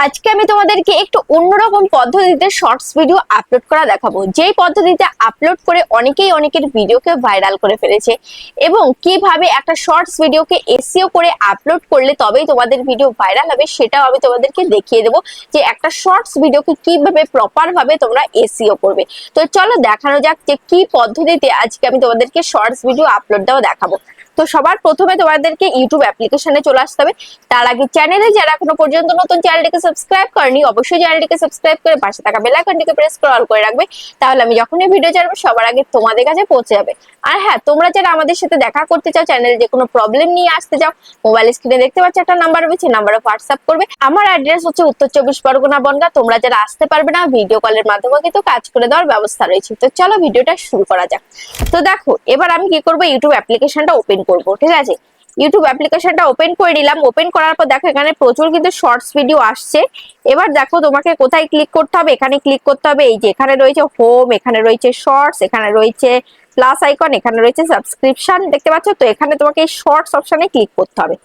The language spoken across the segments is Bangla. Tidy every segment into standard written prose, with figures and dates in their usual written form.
আজকে আমি তোমাদেরকে একটু অন্যরকম পদ্ধতিতে শর্টস ভিডিও আপলোড করা দেখাবো, যেই পদ্ধতিতে আপলোড করে অনেকেই অনেকের ভিডিওকে ভাইরাল করে ফেলেছে এবং কিভাবে একটা শর্টস ভিডিওকে এসইও করে আপলোড করলে তবেই তোমাদের ভিডিও ভাইরাল হবে সেটাও আমি তোমাদেরকে দেখিয়ে দেবো যে একটা শর্টস ভিডিওকে কিভাবে প্রপার ভাবে তোমরা এসইও করবে। তো চলো দেখানো যাক যে কি পদ্ধতিতে আজকে আমি তোমাদেরকে শর্টস ভিডিও আপলোড দেওয়া দেখাবো। তো সবার প্রথমে তোমাদেরকে ইউটিউব অ্যাপ্লিকেশনে চলে আসতে হবে। তার আগে চ্যানেলে যারা এখনো পর্যন্ত নতুন চ্যানেলটিকে সাবস্ক্রাইব করেনি অবশ্যই চ্যানেলটিকে সাবস্ক্রাইব করে পাশে থাকা বেল আইকনটিকে প্রেস করে অল করে রাখবে, তাহলে আমি যখনই ভিডিও ছাড়বো সবার আগে তোমাদের কাছে পৌঁছে যাবে। আর হ্যাঁ, তোমরা যারা আমাদের সাথে দেখা করতে চাও, চ্যানেলে যে কোনো প্রবলেম নিয়ে আসতে চাও, মোবাইল স্ক্রিনে দেখতে পাচ্ছ একটা নাম্বার রয়েছে, নাম্বারে হোয়াটসঅ্যাপ করবে। আমার অ্যাড্রেস হচ্ছে উত্তর 24 পরগনা বনগাঁ। তোমরা যারা আসতে পারবে না ভিডিও কলের মাধ্যমে কিন্তু কাজ করে দেওয়ার ব্যবস্থা রয়েছে। তো চলো ভিডিওটা শুরু করা যাক। তো দেখো এবার আমি কি করবো, ইউটিউব অ্যাপ্লিকেশনটা ওপেন করবো। ঠিক আছে, ইউটিউব অ্যাপ্লিকেশনটা ওপেন করে নিলাম। ওপেন করার পর দেখো এখানে প্রচুর কিন্তু শর্টস ভিডিও আসছে। এবার দেখো তোমাকে কোথায় ক্লিক করতে হবে, এখানে ক্লিক করতে হবে। এই যে এখানে রয়েছে হোম, এখানে রয়েছে শর্টস, এখানে রয়েছে প্লাস আইকন, এখানে রয়েছে সাবস্ক্রিপশন, দেখতে পাচ্ছ? তো এখানে তোমাকে এই শর্টস অপশনে ক্লিক করতে হবে।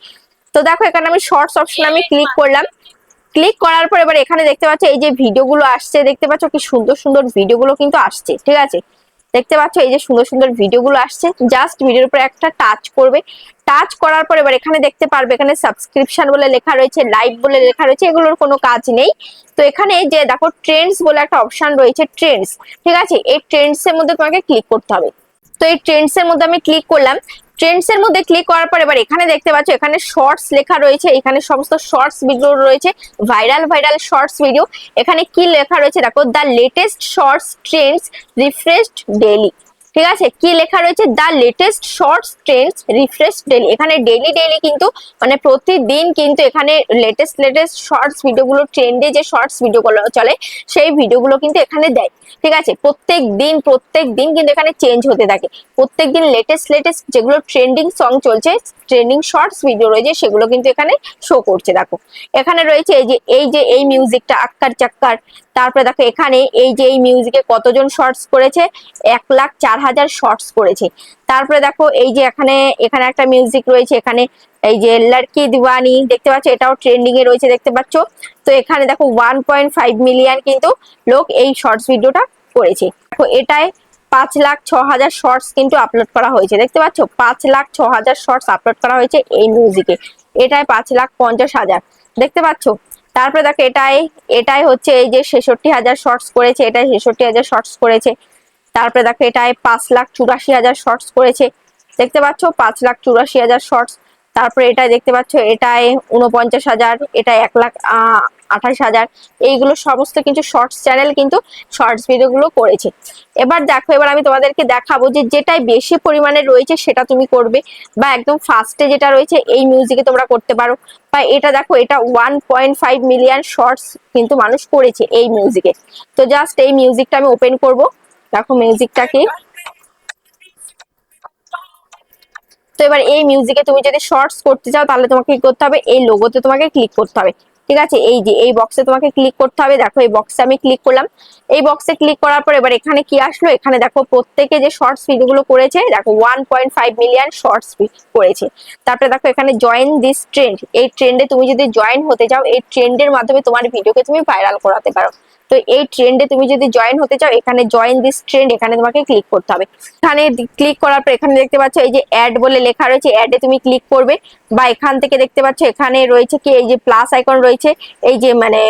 তো দেখো এখানে আমি শর্টস অপশনে আমি ক্লিক করলাম। ক্লিক করার পর এবার এখানে দেখতে পাচ্ছ এই যে ভিডিওগুলো আসছে, দেখতে পাচ্ছ কি সুন্দর সুন্দর ভিডিওগুলো কিন্তু আসছে। ঠিক আছে, দেখতে পাচ্ছ এই যে সুন্দর সুন্দর ভিডিওগুলো আসছে। জাস্ট ভিডিওর উপর একটা টাচ করবে। টাচ করার পর এবার এখানে দেখতে পারবে এখানে সাবস্ক্রিপশন বলে লেখা রয়েছে, লাইভ বলে লেখা রয়েছে, এগুলোর কোনো কাজ নেই। তো এখানে যে দেখো ট্রেন্ডস বলে একটা অপশন রয়েছে, ট্রেন্ডস। ঠিক আছে, এই ট্রেন্ডস এর মধ্যে তোমাকে ক্লিক করতে হবে। তো এই ট্রেন্ডস এর মধ্যে আমি ক্লিক করলাম। ট্রেন্ডস এর মধ্যে ক্লিক করার পর এবার এখানে দেখতে পাচ্ছ এখানে শর্টস লেখা রয়েছে, এখানে সমস্ত শর্টস ভিডিও রয়েছে, ভাইরাল ভাইরাল শর্টস ভিডিও। এখানে কি লেখা রয়েছে দেখো, the latest shorts trends refreshed daily. ঠিক আছে, কি লেখা রয়েছে, the latest shorts trends refreshed daily. এখানে ডেইলি ডেইলি কিন্তু মানে প্রতিদিন কিন্তু এখানে লেটেস্ট লেটেস্ট শর্টস ভিডিওগুলো, ট্রেন্ডে যে শর্টস ভিডিওগুলো চলে সেই ভিডিওগুলো কিন্তু এখানে দেয়। ঠিক আছে, প্রত্যেক দিন কিন্তু এখানে চেঞ্জ হতে থাকে। প্রত্যেক দিন লেটেস্ট লেটেস্ট যেগুলো ট্রেন্ডিং সং চলছে, ট্রেন্ডিং শর্টস ভিডিও রয়েছে, সেগুলো কিন্তু এখানে শো করছে। দেখো এখানে রয়েছে এই মিউজিকটা আক্কার চাক্কার। তারপরে দেখো এখানে এই মিউজিকে কতজন শর্টস করেছে, 1,04,000 শর্টস করেছে। তারপরে দেখো এই যে এখানে এখানে একটা মিউজিক রয়েছে, এখানে এই যে লড়কি দিওয়ানি, দেখতে পাচ্ছ এটাও ট্রেন্ডিং এ রয়েছে, দেখতে পাচ্ছ? তো এখানে দেখো 1.5 মিলিয়ন কিন্তু লোক এই শর্টস ভিডিওটা করেছে। দেখো এটাই 5,06,000 শর্টস কিন্তু আপলোড করা হয়েছে, দেখতে পাচ্ছ? 5,06,000 শর্টস আপলোড করা হয়েছে এই মিউজিকে। এটাই 5,50,000, দেখতে পাচ্ছ? তারপরে দেখো এটাই হচ্ছে এই যে 66,000 শর্টস করেছে, এটাই 66,000 শর্টস করেছে। তারপরে দেখো এটাই 5,84,000 শর্টস করেছে, দেখতে পাচ্ছ? 5,84,000 শর্টস। তারপরে এটাই দেখতে পাচ্ছ এটাই 49,000, এটা 1,28,000। এইগুলো সমস্ত কিন্তু শর্টস চ্যানেল কিন্তু শর্টস ভিডিও গুলো করেছে। এবার দেখো এবার আমি তোমাদেরকে দেখাবো যে যেটাই বেশি পরিমাণে রয়েছে সেটা তুমি করবে, বা একদম ফার্স্টে যেটা রয়েছে এই মিউজিকে তোমরা করতে পারো। বা এটা দেখো এটা 1.5 মিলিয়ন শর্টস কিন্তু মানুষ করেছে এই মিউজিকে। তো জাস্ট এই মিউজিকটা আমি ওপেন করব। দেখো মিউজিকটাকে। তো এবার এই মিউজিকে তুমি যদি শর্টস করতে চাও তাহলে তোমাকে কি করতে হবে, এই লোগোতে তোমাকে ক্লিক করতে হবে। ঠিক আছে, এই যে এই বক্সে তোমাকে ক্লিক করতে হবে। দেখো এই বক্সে আমি ক্লিক করলাম। এই বক্সে ক্লিক করার পর এবার এখানে কি আসলো, এখানে দেখো প্রত্যেকে যে শর্টস ভিডিওগুলো করেছে, দেখো 1.5 মিলিয়ন শর্টস করেছে। তারপরে দেখো এখানে জয়েন দিস ট্রেন্ড, এই ট্রেন্ডে তুমি যদি জয়েন হতে চাও, এই ট্রেন্ডের মাধ্যমে তোমার ভিডিওকে তুমি ভাইরাল করাতে পারো। তো এই ট্রেন্ডে তুমি যদি জয়েন হতে চাও, এখানে জয়েন দিস ট্রেন্ড, এখানে তোমাকে ক্লিক করতে হবে। এখানে ক্লিক করার পর এখানে দেখতে পাচ্ছ এই যে অ্যাড বলে লেখা রয়েছে, অ্যাডে তুমি ক্লিক করবে। বা এখান থেকে দেখতে পাচ্ছ এখানে রয়েছে কি এই যে প্লাস আইকন রয়েছে, এই যে মানে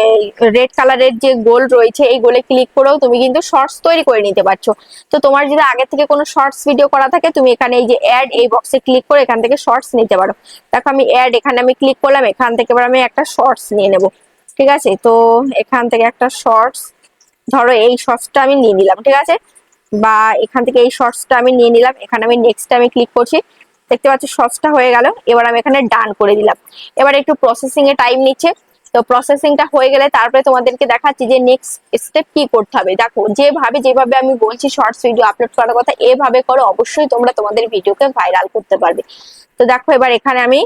রেড কালারের যে গোল রয়েছে, এই গোলে ক্লিক করেও তুমি কিন্তু শর্টস তৈরি করে নিতে পারছো। তো তোমার যদি আগে থেকে কোনো শর্টস ভিডিও করা থাকে, তুমি এখানে এই যে অ্যাড এই বক্সে ক্লিক করে এখান থেকে শর্টস নিতে পারো। দেখো আমি অ্যাড, এখানে আমি ক্লিক করলাম, এখান থেকে এবার আমি একটা শর্টস নিয়ে নেব। ঠিক আছে, তো এখান থেকে একটা শর্টস, ধরো এই শর্টসটা আমি নিয়ে নিলাম। ঠিক আছে, বা এখান থেকে এই শর্টসটা আমি নিয়ে নিলাম, এখানে আমি নেক্সট আমি ক্লিক করছি। দেখতে পাচ্ছি শর্টসটা হয়ে গেল। এবার আমি এখানে ডান করে দিলাম। এবার একটু প্রসেসিং এ টাইম নিচ্ছে। তো প্রসেসিংটা হয়ে গেলে তারপরে তোমাদেরকে দেখাচ্ছি যে নেক্সট স্টেপ কি করতে হবে। দেখো যেভাবে আমি বলছি শর্টস ভিডিও আপলোড করার কথা, এভাবে করো, অবশ্যই তোমরা তোমাদের ভিডিওকে ভাইরাল করতে পারবে। তো দেখো এবার এখানে আমি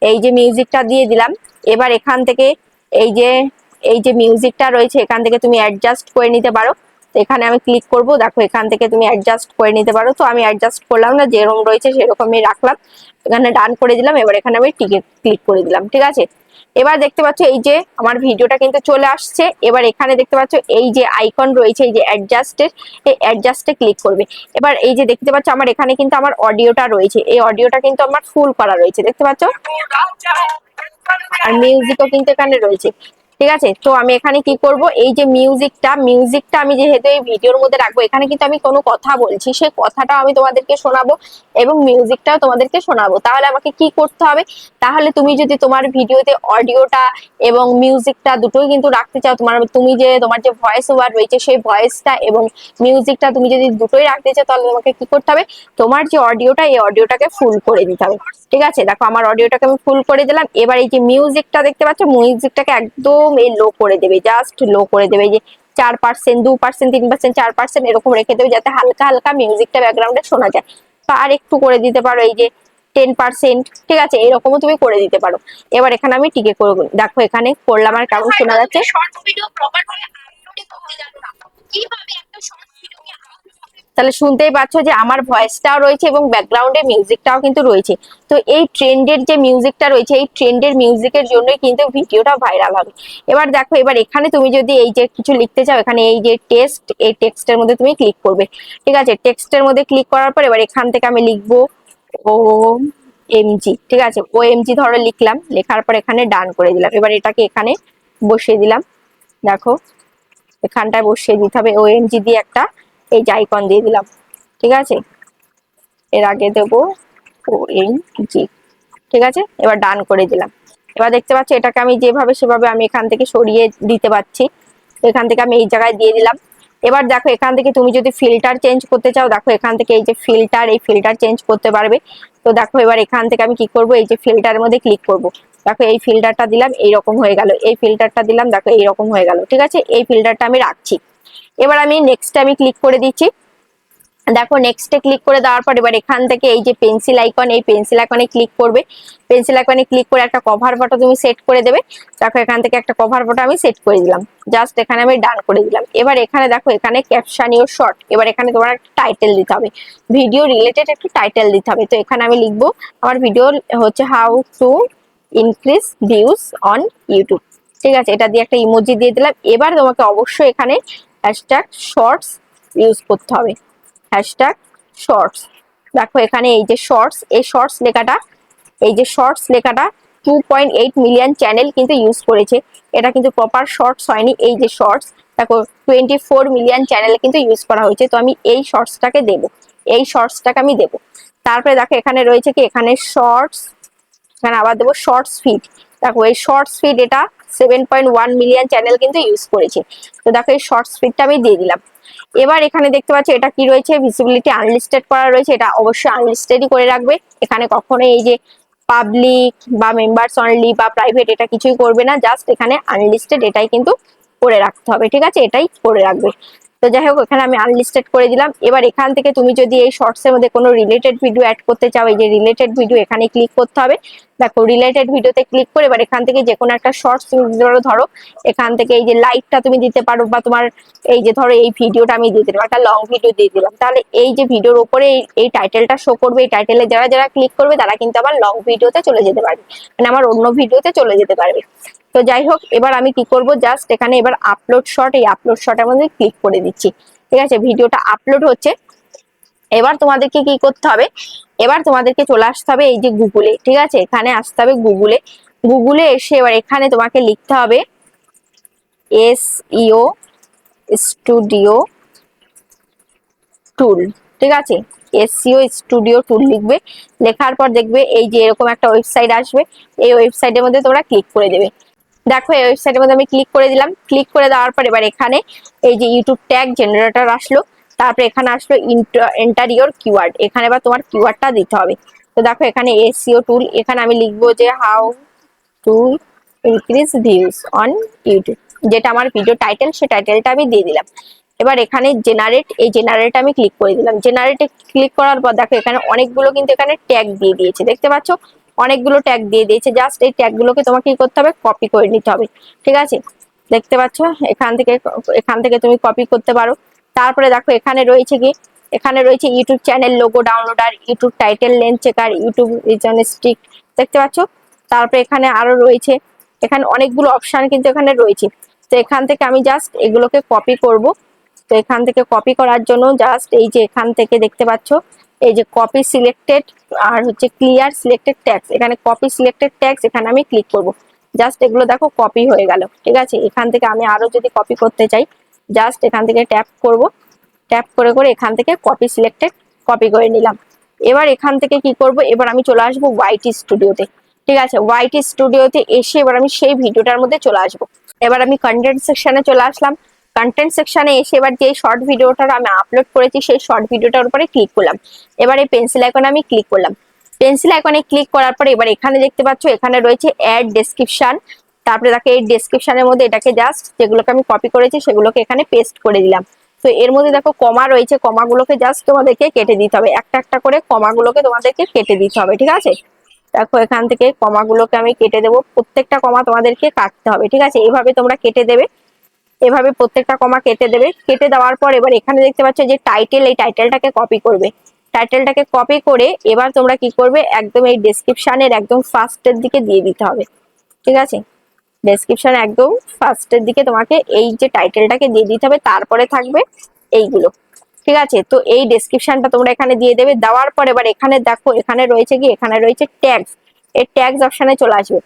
এই যে মিউজিকটা দিয়ে দিলাম। এবার এখান থেকে এই যে মিউজিকটা রয়েছে এখান থেকে তুমি অ্যাডজাস্ট করে নিতে পারো। তো এখানে আমি ক্লিক করব, দেখো এখান থেকে তুমি অ্যাডজাস্ট করে নিতে পারো। তো আমি অ্যাডজাস্ট করলাম না, যেরকম রয়েছে সেরকমই রাখলাম, এখানে ডান করে দিলাম। এবার এখানে আমি টিকে ক্লিক করে দিলাম, ঠিক আছে। এবার দেখতে পাচ্ছ এই যে আমার ভিডিওটা কিন্তু চলে আসছে। এবার এখানে দেখতে পাচ্ছ এই যে আইকন রয়েছে, এই যে অ্যাডজাস্টের, এই অ্যাডজাস্টে ক্লিক করবে। এবার এই যে দেখতে পাচ্ছ আমার এখানে কিন্তু আমার অডিওটা রয়েছে, এই অডিওটা কিন্তু আমার ফুল করা রয়েছে, দেখতে পাচ্ছ। আর মিউজিকও কিন্তু এখানে রয়েছে, ঠিক আছে। তো আমি এখানে কি করব, এই যে মিউজিকটা আমি যেহেতু এই ভিডিওর মধ্যে রাখবো, এখানে কিন্তু আমি কোনো কথা বলছি, সেই কথাটা আমি তোমাদেরকে শোনাবো এবং মিউজিকটাও তোমাদেরকে শোনাবো। তাহলে আমাকে কি করতে হবে, তাহলে তুমি যদি তোমার ভিডিওতে অডিওটা এবং মিউজিকটা দুটোই কিন্তু রাখতে চাও, তোমার যে ভয়েস ওভার রয়েছে সেই ভয়েসটা এবং মিউজিকটা তুমি যদি দুটোই রাখতে চাও, তাহলে তোমাকে কি করতে হবে, তোমার যে অডিওটা, এই অডিওটাকে ফুল করে দিতে হবে, ঠিক আছে। দেখো আমার অডিওটাকে আমি ফুল করে দিলাম। এবার এই যে মিউজিকটা দেখতে পাচ্ছ, মিউজিকটাকে একদম এই লো করে দেবে, জাস্ট লো করে দেবে, যে 4%, 2%, 3%, 4% এরকম রেখে দেবে, যাতে হালকা হালকা মিউজিকটা ব্যাকগ্রাউন্ডে শোনা যায়। তো আর একটু করে দিতে পারো, এই যে 10%, ঠিক আছে, এরকমও তুমি করে দিতে পারো। এবার এখানে আমি টিকে করবো, দেখো এখানে করলাম আর কেমন শোনা যাচ্ছে। তাহলে শুনতেই পাচ্ছ যে আমার ভয়েসটাও রয়েছে এবং ব্যাকগ্রাউন্ডে মিউজিকটাও কিন্তু রয়েছে। তো এই ট্রেন্ডের যে মিউজিকটা রয়েছে, এই ট্রেন্ডের মিউজিকের জন্যই কিন্তু ভিডিওটা ভাইরাল হবে। এবার দেখো, এবার এখানে তুমি যদি এই যে কিছু লিখতে চাও, এখানে এই যে টেক্সট, এই টেক্সটের মধ্যে তুমি ক্লিক করবে, ঠিক আছে। টেক্সটের মধ্যে ক্লিক করার পর এবার এখান থেকে আমি লিখবো OMG, ঠিক আছে। OMG ধরো লিখলাম, লেখার পর এখানে ডান করে দিলাম। এবার এটাকে এখানে বসিয়ে দিলাম, দেখো এখানটায় বসিয়ে দিতে হবে OMG দিয়ে একটা এই যে আইকন দিয়ে দিলাম, ঠিক আছে। এর আগে দেবো OMG, ঠিক আছে। এবার ডান করে দিলাম। এবার দেখতে পাচ্ছি এটাকে আমি যেভাবে সেভাবে আমি এখান থেকে সরিয়ে দিতে পারছি। এখান থেকে আমি এই জায়গায় দিয়ে দিলাম। এবার দেখো এখান থেকে তুমি যদি ফিল্টার চেঞ্জ করতে চাও, দেখো এখান থেকে এই যে ফিল্টার, এই ফিল্টার চেঞ্জ করতে পারবে। তো দেখো এবার এখান থেকে আমি কি করব, এই যে ফিল্টারের মধ্যে ক্লিক করব, দেখো এই ফিল্টারটা দিলাম, এইরকম হয়ে গেল। এই ফিল্টারটা দিলাম, দেখো এইরকম হয়ে গেল, ঠিক আছে। এই ফিল্টারটা আমি রাখছি। এবার আমি নেক্সটে আমি ক্লিক করে দিচ্ছি। দেখো নেক্সটে ক্লিক করে দেওয়ার পর এবার এখান থেকে এই যে পেন্সিল আইকন, এই পেন্সিল আইকনে ক্লিক করবে। পেন্সিল আইকনে ক্লিক করে একটা কভার ফটো তুমি সেট করে দেবে। দেখো এখান থেকে একটা কভার ফটো আমি সেট করে দিলাম, জাস্ট এখানে আমি ডান করে দিলাম। এবার এখানে দেখো এখানে ক্যাপশন ইওর শর্ট, এবার এখানে তোমার একটা টাইটেল দিতে হবে, ভিডিও রিলেটেড একটু টাইটেল দিতে হবে। তো এখানে আমি লিখবো আমার ভিডিও হচ্ছে how to increase views on YouTube, ঠিক আছে। এটা দিয়ে একটা ইমোজি দিয়ে দিলাম। এবার তোমাকে অবশ্যই এখানে হ্যাশট্যাগ শর্টস ইউজ করতে হবে, হ্যাশট্যাগ শর্টস। দেখো এখানে এই যে শর্টস, এই শর্টস লেখাটা, এই যে শর্টস লেখাটা 2.8 মিলিয়ন চ্যানেল কিন্তু ইউজ করেছে, এটা কিন্তু প্রপার শর্টস হয়নি। এই যে শর্টস, দেখো 24 মিলিয়ন চ্যানেল কিন্তু ইউজ করা হয়েছে। তো আমি এই শর্টসটাকে দেবো, এই শর্টসটাকে আমি দেবো। তারপরে দেখো এখানে রয়েছে কি, এখানে শর্টস, এখানে আবার দেবো শর্টস ফিড। দেখো এই শর্টস ফিড, এটা 7.1 মিলিয়ন চ্যানেল কিন্তু ইউজ করেছে। তো দেখো এই শর্টস ফিডটা আমি দিয়ে দিলাম। এবার এখানে দেখতে পাচ্ছি এটা কি রয়েছে, ভিজিবিলিটি আনলিস্টেড করা রয়েছে, এটা অবশ্যই আনলিস্টেডই করে রাখবে। এখানে কখনোই এই যে পাবলিক বা মেম্বার্স অনলি বা প্রাইভেট এটা কিছুই করবে না, জাস্ট এখানে আনলিস্টেড এটাই কিন্তু করে রাখতে হবে, ঠিক আছে, এটাই করে রাখবে। তো যাই হোক এখানে আমি আনলিস্টেড করে দিলাম। এবার এখান থেকে তুমি যদি এই শর্টস এর মধ্যে কোনো রিলেটেড ভিডিও অ্যাড করতে চাও, এই যে রিলেটেড ভিডিও এখানে ক্লিক করতে হবে। দেখো রিলেটেড ভিডিওতে ক্লিক করে এবার এখান থেকে যে কোনো একটা শর্টস তুমি দিতে পারো। ধরো এখান থেকে এই যে লাইভটা তুমি দিতে পারো, বা তোমার এই যে ধরো এই ভিডিওটা আমি দিয়ে দিলাম, একটা লং ভিডিও দিয়ে দিলাম, তাহলে এই যে ভিডিওর উপরে এই টাইটেলটা শো করবে, এই টাইটেলে যারা যারা ক্লিক করবে তারা কিন্তু আবার লং ভিডিওতে চলে যেতে পারবে, মানে আমার অন্য ভিডিওতে চলে যেতে পারবে। তো যাই হোক এবার আমি কি করব, জাস্ট এখানে এবার আপলোড শর্ট, এই আপলোড শর্টের মধ্যে ক্লিক করে দিচ্ছি, ঠিক আছে। ভিডিওটা আপলোড হচ্ছে। এবার তোমাদেরকে কি করতে হবে, এবার তোমাদেরকে চলে আসতে হবে এই যে গুগলে, ঠিক আছে। এখানে আসতে হবে গুগলে, গুগলে এসে এবার এখানে তোমাকে লিখতে হবে SEO স্টুডিও টুল, ঠিক আছে। SEO স্টুডিও টুল লিখবে, লেখার পর দেখবে এই যে এরকম একটা ওয়েবসাইট আসবে, এই ওয়েবসাইটের মধ্যে তোমরা ক্লিক করে দেবে। দেখো এই ওয়েবসাইটের মধ্যে আমি ক্লিক করে দিলাম। ক্লিক করে দেওয়ার পর এবার এখানে এই যে ইউটিউব ট্যাগ জেনারেটর আসলো, তারপরে এখানে আসলো এন্টার ইওর কিওয়ার্ড, এখানে বা তোমার কিওয়ার্ডটা দিতে হবে। তো দেখো এখানে SEO টুল, এখানে আমি লিখবো যে how to increase views on YouTube, যেটা আমার ভিডিও টাইটেল, সেই টাইটেলটা আমি দিয়ে দিলাম। এবার এখানে জেনারেট, এই জেনারেট আমি ক্লিক করে দিলাম। জেনারেটে ক্লিক করার পর দেখো এখানে অনেকগুলো কিন্তু এখানে ট্যাগ দিয়ে দিয়েছে, দেখতে পাচ্ছ অনেকগুলো ট্যাগ দিয়ে দিয়েছে। জাস্ট এই ট্যাগ গুলোকে তোমাকে কি করতে হবে, কপি করে নিতে হবে, ঠিক আছে। দেখতে পাচ্ছ এখান থেকে তুমি কপি করতে পারো। তারপরে দেখো এখানে রয়েছে কি, এখানে রয়েছে YouTube channel logo downloader, YouTube title length checker, YouTube reason stick, দেখতে পাচ্ছ। তারপরে এখানে আরো রয়েছে, এখানে অনেকগুলো অপশন কিন্তু এখানে রয়েছে। তো এখান থেকে আমি জাস্ট এগুলোকে কপি করব। তো এখান থেকে কপি করার জন্য জাস্ট এই যে এখান থেকে দেখতে পাচ্ছ এই যে কপি সিলেক্টেড আর হচ্ছে ক্লিয়ার সিলেক্টেড ট্যাক্স, এখানে কপি সিলেক্টেড ট্যাক্স, এখানে আমি ক্লিক করব। জাস্ট এগুলো দেখো কপি হয়ে গেল, ঠিক আছে। এখান থেকে আমি আরো যদি কপি করতে চাই জাস্ট এখান থেকে ট্যাপ করব, ট্যাপ করে করে এখান থেকে কপি সিলেক্টেড কপি করে নিলাম। এবার এখান থেকে কি করব, এবার আমি চলে আসবো ওয়াইটি স্টুডিওতে, ঠিক আছে। ওয়াইটি স্টুডিওতে এসে এবার আমি সেই ভিডিওটার মধ্যে চলে আসবো। এবার আমি কন্টেন্ট সেকশনে চলে আসলাম। কন্টেন্ট সেকশনে এসে এবার যে শর্ট ভিডিওটা আমি আপলোড করেছি সেই শর্ট ভিডিওটার উপরে ক্লিক করলাম। এবার এই পেন্সিল আইকনে আমি ক্লিক করলাম। পেন্সিল আইকনে ক্লিক করার পরে এবার এখানে দেখতে পাচ্ছ এখানে রয়েছে অ্যাড ডেসক্রিপশন। তারপরে দেখো এই ডেসক্রিপশনের মধ্যে এটাকে জাস্ট যেগুলোকে আমি কপি করেছি সেগুলোকে এখানে পেস্ট করে দিলাম। তো এর মধ্যে দেখো কমা রয়েছে, কমাগুলোকে জাস্ট তোমাদেরকে কেটে দিতে হবে, একটা একটা করে কমাগুলোকে তোমাদেরকে কেটে দিতে হবে, ঠিক আছে। দেখো এখান থেকে কমাগুলোকে আমি কেটে দেবো, প্রত্যেকটা কমা তোমাদেরকে কাটতে হবে, ঠিক আছে। এইভাবে তোমরা কেটে দেবে, এভাবে প্রত্যেকটা কমা কেটে দেবে। কেটে দেওয়ার পর এবার এখানে দেখতে পাচ্ছ যে টাইটেল, এই টাইটেলটাকে কপি করবে। টাইটেলটাকে কপি করে এবার তোমরা কি করবে, একদম এই ডেসক্রিপশনের একদম ফার্স্টের দিকে দিয়ে দিতে হবে, ঠিক আছে। ডেসক্রিপশন একদম ফার্স্টের দিকে তোমাকে এই যে টাইটেলটাকে দিয়ে দিতে হবে, তারপরে থাকবে এইগুলো, ঠিক আছে। তো এই ডেসক্রিপশনটা তোমরা এখানে দিয়ে দেবে। দেওয়ার পর এবার এখানে দেখো এখানে রয়েছে কি, এখানে রয়েছে ট্যাগস, এই ট্যাগস অপশনে চলে আসবে।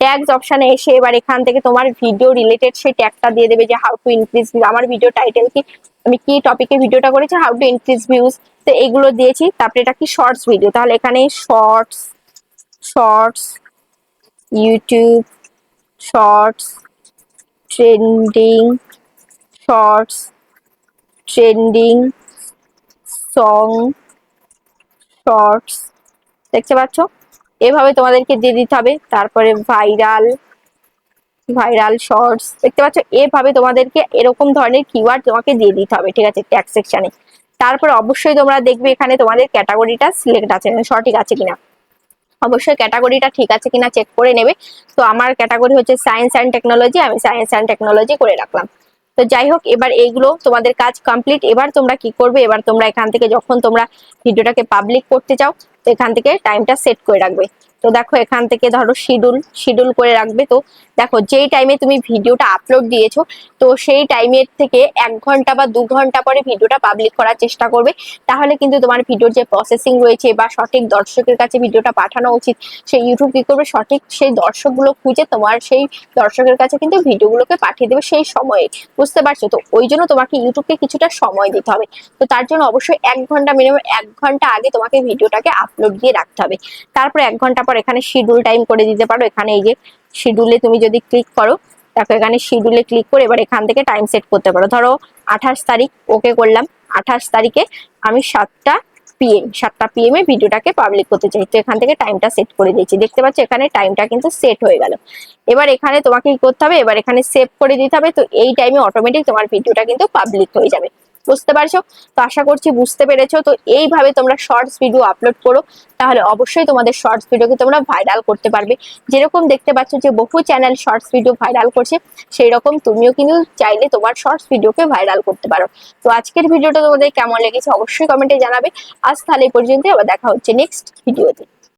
ট্যাগস অপশনে এসে এবার এখান থেকে তোমার ভিডিও রিলেটেড সেই ট্যাগটা দিয়ে দেবে, যে হাউ টু ইনক্রিজ, আমার ভিডিও টাইটেল কি, আমি কি টপিকে ভিডিওটা করেছি, হাউ টু ইনক্রিজ ভিউজ, তো এইগুলো দিয়েছি। তারপরে এটা কি শর্টস ভিডিও, তাহলে এখানে shorts, shorts YouTube shorts trending, shorts trending song shorts, দেখতে পাচ্ছ। এভাবে তোমাদেরকে দিয়ে দিতে হবে। তারপরে ভাইরাল, ভাইরাল শর্টস, দেখতে পাচ্ছ। এভাবে তোমাদেরকে এরকম ধরনের কিওয়ার্ড তোমাকে দিয়ে দিতে হবে, ঠিক আছে, ট্যাগ সেকশনে। তারপরে অবশ্যই তোমরা দেখবে এখানে তোমাদের ক্যাটাগরিটা সিলেক্ট আছে, সঠিক আছে কিনা, অবশ্যই ক্যাটাগরিটা ঠিক আছে কিনা চেক করে নেবে। তো আমার ক্যাটাগরি হচ্ছে সায়েন্স অ্যান্ড টেকনোলজি, আমি সায়েন্স অ্যান্ড টেকনোলজি করে রাখলাম। তো যাই হোক, এবার এইগুলো তোমাদের কাজ কমপ্লিট। এবার তোমরা কি করবে, এবার তোমরা এখান থেকে যখন তোমরা ভিডিওটাকে পাবলিক করতে চাও তো এখান থেকে টাইমটা সেট করে রাখবে। তো দেখো এখান থেকে ধরো শিডিউল, শিডিউল করে রাখবে। তো দেখো যেই টাইমে তুমি ভিডিওটা আপলোড দিয়েছো তো সেই টাইমের থেকে 1 ঘন্টা বা 2 ঘন্টা পরে ভিডিওটা পাবলিক করার চেষ্টা করবে। তাহলে কিন্তু তোমার ভিডিওর যে প্রসেসিং রয়েছে বা সঠিক দর্শকের কাছে ভিডিওটা পাঠানো উচিত, সেই ইউটিউব কি করবে, সঠিক সেই দর্শকগুলো খুঁজে তোমার সেই দর্শকের কাছে কিন্তু ভিডিওগুলোকে পাঠিয়ে দেবে সেই সময়ে, বুঝতে পারছো। তো ওই জন্য তোমাকে ইউটিউবকে কিছুটা সময় দিতে হবে। তো তার জন্য অবশ্যই 1 ঘন্টা, মিনিমাম 1 ঘন্টা আগে তোমাকে ভিডিওটাকে আপলোড দিয়ে রাখতে হবে। তারপর 1 ঘন্টা পর এখানে শিডিউল টাইম করে দিতে পারো। এখানে এই যে শিডিউলে তুমি যদি ক্লিক করো, দেখো এখানে শিডিউলে ক্লিক করে এবার এখান থেকে টাইম সেট করতে পারো। ধরো 28 তারিখ ওকে করলাম, 28 তারিখে আমি 7টা PM এ ভিডিওটাকে পাবলিক করতে চাই। তো এখান থেকে টাইমটা সেট করে দিয়েছি, দেখতে পাচ্ছ এখানে টাইমটা কিন্তু সেট হয়ে গেল। এবার এখানে তোমাকে কি করতে হবে, এবার এখানে সেভ করে দিতে হবে। তো এই টাইমে অটোমেটিক তোমার ভিডিওটা কিন্তু পাবলিক হয়ে যাবে, বুঝতে পারছো। তো আশা করছি বুঝতে পেরেছো। তো এইভাবে তোমরা শর্টস ভিডিও আপলোড করো, তাহলে অবশ্যই তোমাদের শর্টস ভিডিওকে তোমরা ভাইরাল করতে পারবে। যেরকম দেখতে পাচ্ছ যে বহু চ্যানেল শর্টস ভিডিও ভাইরাল করছে, সেই রকম তুমিও কিন্তু চাইলে তোমার শর্টস ভিডিওকে ভাইরাল করতে পারো। তো আজকের ভিডিওটা তোমাদের কেমন লেগেছে অবশ্যই কমেন্টে জানাবে। আজ তাহলে এই পর্যন্ত, আবার দেখা হচ্ছে নেক্সট ভিডিওতে।